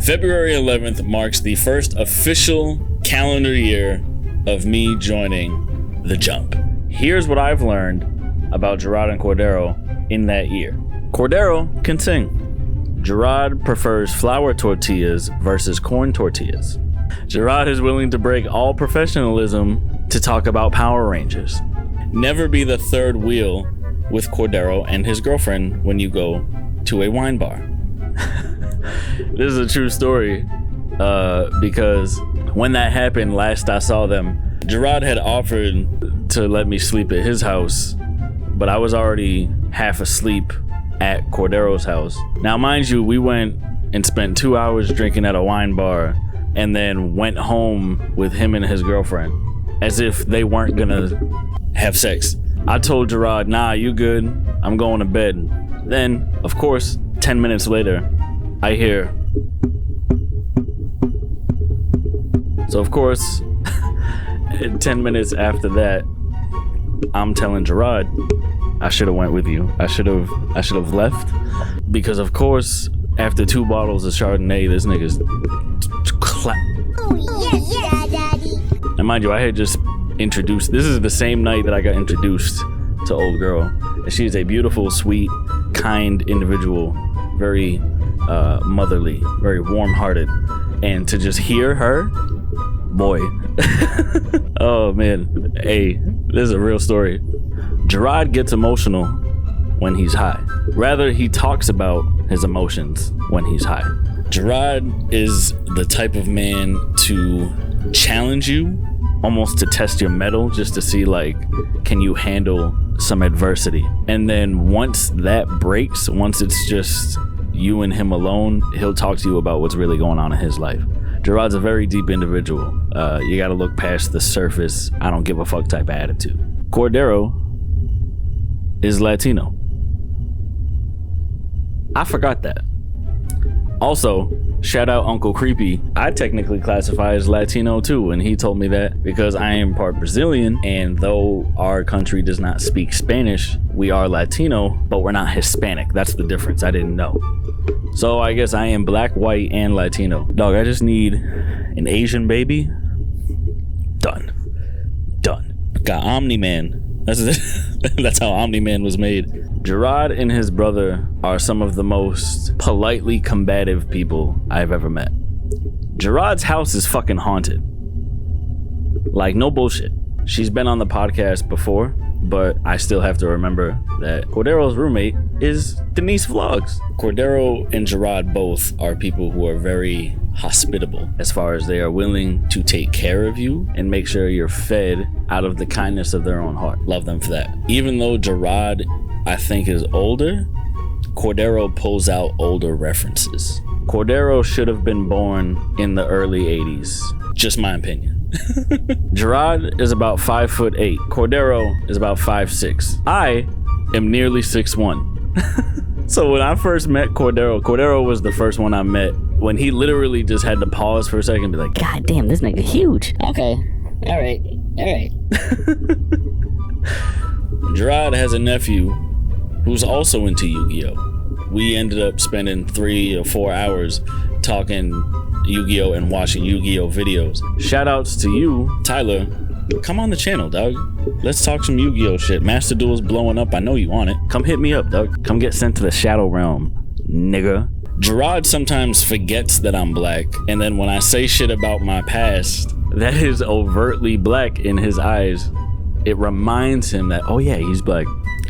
February 11th marks the first official calendar year of me joining the Jump. Here's what I've learned about Gerard and Cordero in that year. Cordero can sing. Gerard prefers flour tortillas versus corn tortillas. Gerard is willing to break all professionalism to talk about Power Rangers. Never be the third wheel with Cordero and his girlfriend when you go to a wine bar. This is a true story because when that happened, last I saw them, Gerard had offered to let me sleep at his house, but I was already half asleep at Cordero's house. Now, mind you, we went and spent 2 hours drinking at a wine bar and then went home with him and his girlfriend as if they weren't gonna have sex. I told Gerard, nah, you good, I'm going to bed. Then, of course, 10 minutes later, I hear. So of course, 10 minutes after that, I'm telling Gerard, I should have went with you. I should have left. Because of course, after 2 bottles of Chardonnay, this nigga's clap. Oh, yes, Daddy. And mind you, I had just introduced, this is the same night that I got introduced to old girl. And she's a beautiful, sweet, kind individual, very motherly, very warm-hearted. And to just hear her, boy. Oh man, hey, this is a real story. Gerard gets emotional when he's high. Rather, he talks about his emotions when he's high. Gerard is the type of man to challenge you, almost to test your mettle, just to see like, can you handle some adversity? And then once that breaks, once it's just you and him alone, he'll talk to you about what's really going on in his life. Gerard's a very deep individual. You gotta look past the surface, I don't give a fuck type of attitude. Cordero is Latino. I forgot that. Also, shout out Uncle Creepy. I technically classify as Latino too, and he told me that because I am part Brazilian, and though our country does not speak Spanish, we are Latino, but we're not Hispanic. That's the difference. I didn't know. So I guess I am black, white, and Latino. Dog, I just need an Asian baby. Done. Got Omni-Man. That's how Omni-Man was made. Gerard and his brother are some of the most politely combative people I've ever met. Gerard's house is fucking haunted. Like, no bullshit. She's been on the podcast before, but I still have to remember that Cordero's roommate is Denise Vlogs. Cordero and Gerard both are people who are very hospitable as far as they are willing to take care of you and make sure you're fed out of the kindness of their own heart. Love them for that. Even though Gerard, I think, is older, Cordero pulls out older references. Cordero should have been born in the early 80s. Just my opinion. Gerard is about 5'8". Cordero is about 5'6". I am nearly 6'1". So when I first met Cordero was the first one I met when he literally just had to pause for a second and be like, God damn, this nigga huge. Okay, all right. Gerard has a nephew who's also into Yu-Gi-Oh! We ended up spending 3 or 4 hours talking Yu-Gi-Oh! And watching Yu-Gi-Oh! Videos. Shout outs to you, Tyler. Come on the channel, dog. Let's talk some Yu-Gi-Oh! Shit. Master Duel's blowing up. I know you want it. Come hit me up, dog. Come get sent to the Shadow Realm, nigga. Gerard sometimes forgets that I'm black, and then when I say shit about my past that is overtly black in his eyes, it reminds him that, oh yeah, he's black.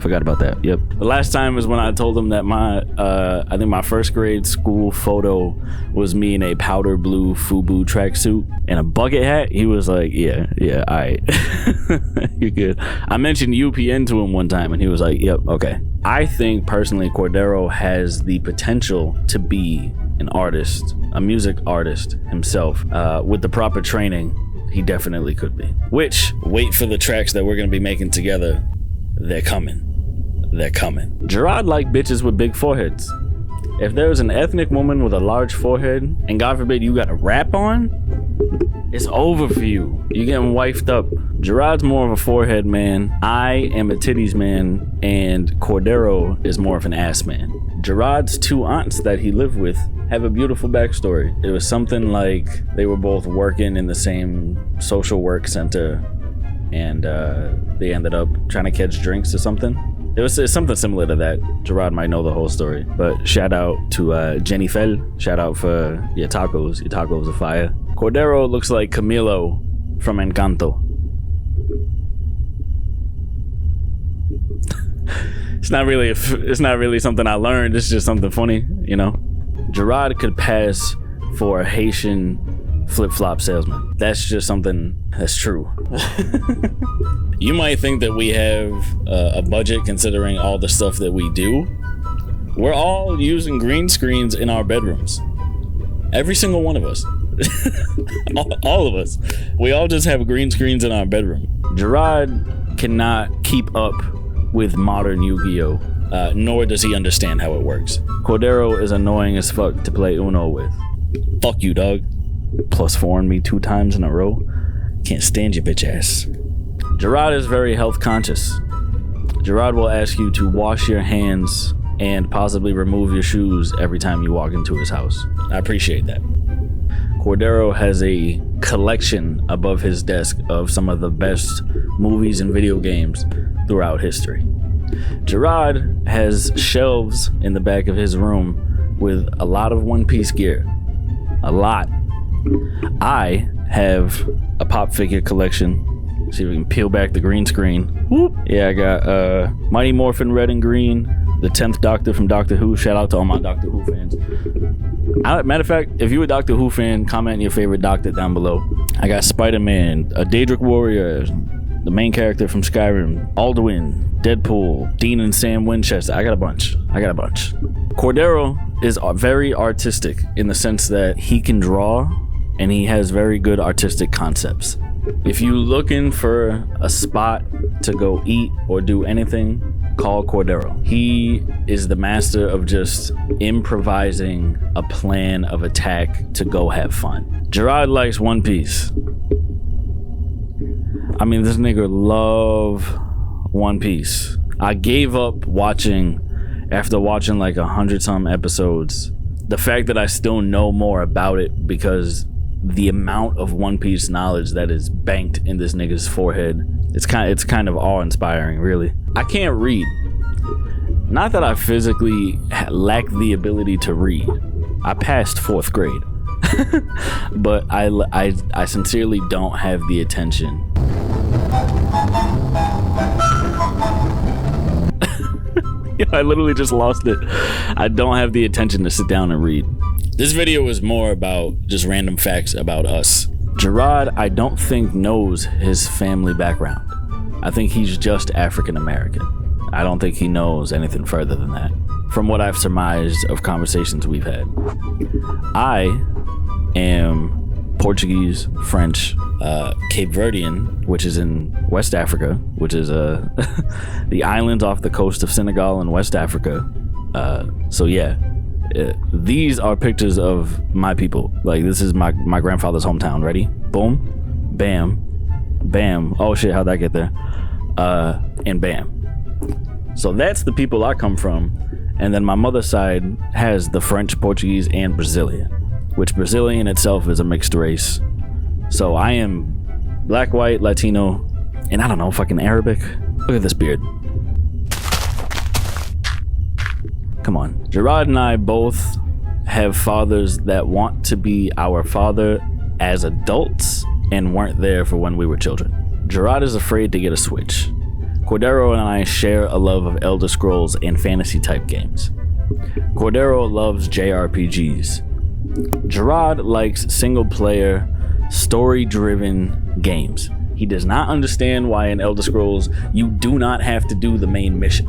Forgot about that. Yep. The last time was when I told him that I think my first grade school photo was me in a powder blue FUBU tracksuit and a bucket hat. He was like, yeah, all right. You're good. I mentioned UPN to him one time and he was like, yep, okay. I think personally Cordero has the potential to be an artist, a music artist himself. With the proper training, he definitely could be. Which, wait for the tracks that we're going to be making together. They're coming. Gerard liked bitches with big foreheads. If there was an ethnic woman with a large forehead, and God forbid you got a rap on, it's over for you. You're getting wifed up. Gerard's more of a forehead man. I am a titties man, and Cordero is more of an ass man. Gerard's 2 aunts that he lived with have a beautiful backstory. It was something like they were both working in the same social work center, and they ended up trying to catch drinks or something. It's something similar to that. Gerard might know the whole story. But shout out to Jenny Fell. Shout out for your tacos. Your tacos are fire. Cordero looks like Camilo from Encanto. It's not really something I learned. It's just something funny, you know. Gerard could pass for a Haitian flip-flop salesman. That's just something that's true. You might think that we have a budget considering all the stuff that we do. We're all using green screens in our bedrooms. Every single one of us. all of us. We all just have green screens in our bedroom. Gerard cannot keep up with modern Yu-Gi-Oh! Nor does he understand how it works. Cordero is annoying as fuck to play Uno with. Fuck you, dog. +4 on me 2 times in a row. Can't stand your bitch ass. Gerard is very health conscious. Gerard will ask you to wash your hands and possibly remove your shoes every time you walk into his house. I appreciate that. Cordero has a collection above his desk of some of the best movies and video games throughout history. Gerard has shelves in the back of his room with a lot of One Piece gear. A lot. I have a pop figure collection. See if we can peel back the green screen. Whoop. Yeah, I got Mighty Morphin Red and Green, the 10th Doctor from Doctor Who. Shout out to all my Doctor Who fans. Matter of fact, if you're a Doctor Who fan, comment your favorite Doctor down below. I got Spider-Man, a Daedric Warrior, the main character from Skyrim, Alduin, Deadpool, Dean and Sam Winchester. I got a bunch. Cordero is very artistic in the sense that he can draw and he has very good artistic concepts. If you looking for a spot to go eat or do anything, call Cordero. He is the master of just improvising a plan of attack to go have fun. Gerard likes One Piece. I mean, this nigga love One Piece. I gave up watching after watching like 100-some episodes. The fact that I still know more about it because the amount of One Piece knowledge that is banked in this nigga's forehead, it's kind of awe-inspiring, really. I can't read. Not that I physically lack the ability to read. I passed 4th grade. But I sincerely don't have the attention. I literally just lost it. I don't have the attention to sit down and read. This video is more about just random facts about us. Gerard, I don't think knows his family background. I think he's just African American. I don't think he knows anything further than that, from what I've surmised of conversations we've had. I am Portuguese, French, Cape Verdean, which is in West Africa, which is the islands off the coast of Senegal in West Africa. So yeah, these are pictures of my people. Like, this is my grandfather's hometown. Ready? Boom, bam, bam. Oh shit, how'd that get there? And bam. So that's the people I come from. And then my mother's side has the French, Portuguese, and Brazilian, which Brazilian itself is a mixed race. So I am black, white, Latino, and I don't know, fucking Arabic. Look at this beard. Come on. Gerard and I both have fathers that want to be our father as adults and weren't there for when we were children. Gerard is afraid to get a Switch. Cordero and I share a love of Elder Scrolls and fantasy type games. Cordero loves JRPGs. Gerard likes single player, story driven games. He does not understand why in Elder Scrolls you do not have to do the main mission.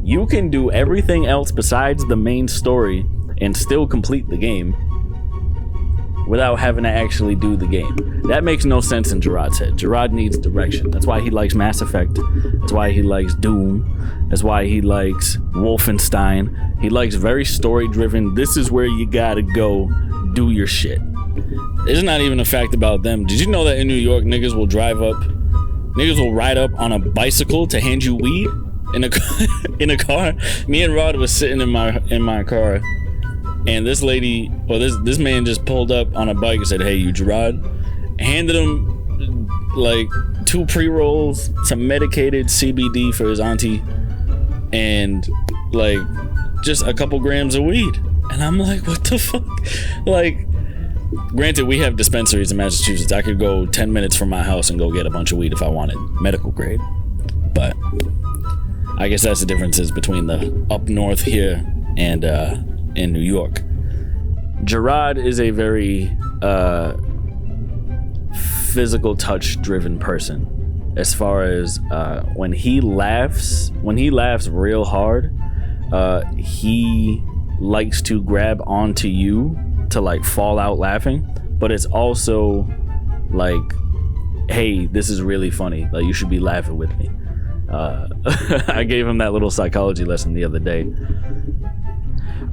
You can do everything else besides the main story and still complete the game without having to actually do the game. That makes no sense in Gerard's head. Gerard needs direction. That's why he likes Mass Effect. That's why he likes Doom. That's why he likes Wolfenstein. He likes very story-driven, this is where you gotta go, do your shit. It's not even a fact about them. Did you know that in New York, niggas will ride up on a bicycle to hand you weed in a car? Me and Rod was sitting in my car And this lady, or this man just pulled up on a bike and said, "Hey, you Gerard?" Handed him like 2 pre-rolls, some medicated CBD for his auntie, and like just a couple grams of weed. And I'm like, what the fuck? Like, granted, we have dispensaries in Massachusetts. I could go 10 minutes from my house and go get a bunch of weed if I wanted, medical grade. But I guess that's the differences between the up north here and in New York. Gerard is a very physical touch driven person. As far as when he laughs real hard, he likes to grab onto you to like fall out laughing, but it's also like, hey, this is really funny, like you should be laughing with me. I gave him that little psychology lesson the other day.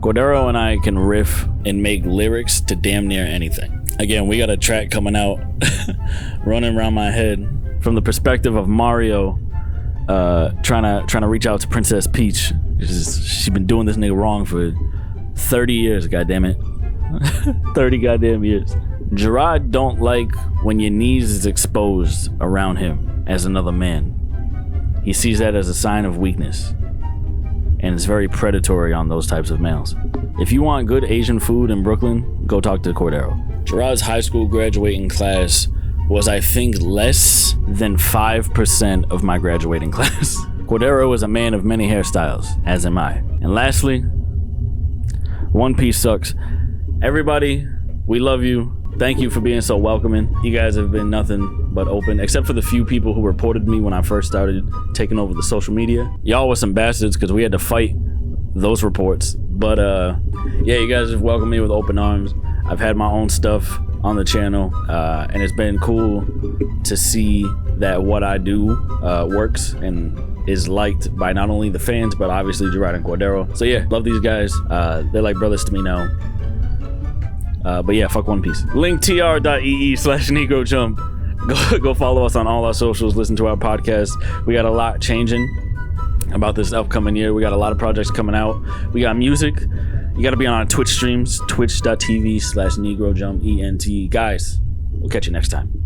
Cordero and I can riff and make lyrics to damn near anything. Again, we got a track coming out running around my head from the perspective of Mario trying to reach out to Princess Peach. She's been doing this nigga wrong for 30 years, goddammit. 30 goddamn years. Gerard don't like when your knees is exposed around him as another man. He sees that as a sign of weakness, and it's very predatory on those types of males. If you want good Asian food in Brooklyn, go talk to Cordero. Gerard's high school graduating class was, I think, less than 5% of my graduating class. Cordero is a man of many hairstyles, as am I. And lastly, One Piece sucks. Everybody, we love you. Thank you for being so welcoming. You guys have been nothing but open, except for the few people who reported me when I first started taking over the social media. Y'all were some bastards because we had to fight those reports. But yeah, you guys have welcomed me with open arms. I've had my own stuff on the channel, and it's been cool to see that what I do works and is liked by not only the fans, but obviously Gerard and Cordero. So yeah, love these guys. They're like brothers to me now. But yeah, fuck One Piece. linktr.ee/NegroJump. Go follow us on all our socials. Listen to our podcast. We got a lot changing about this upcoming year. We got a lot of projects coming out. We got music. You got to be on our Twitch streams. Twitch.tv/NegroJumpEnt. Guys, we'll catch you next time.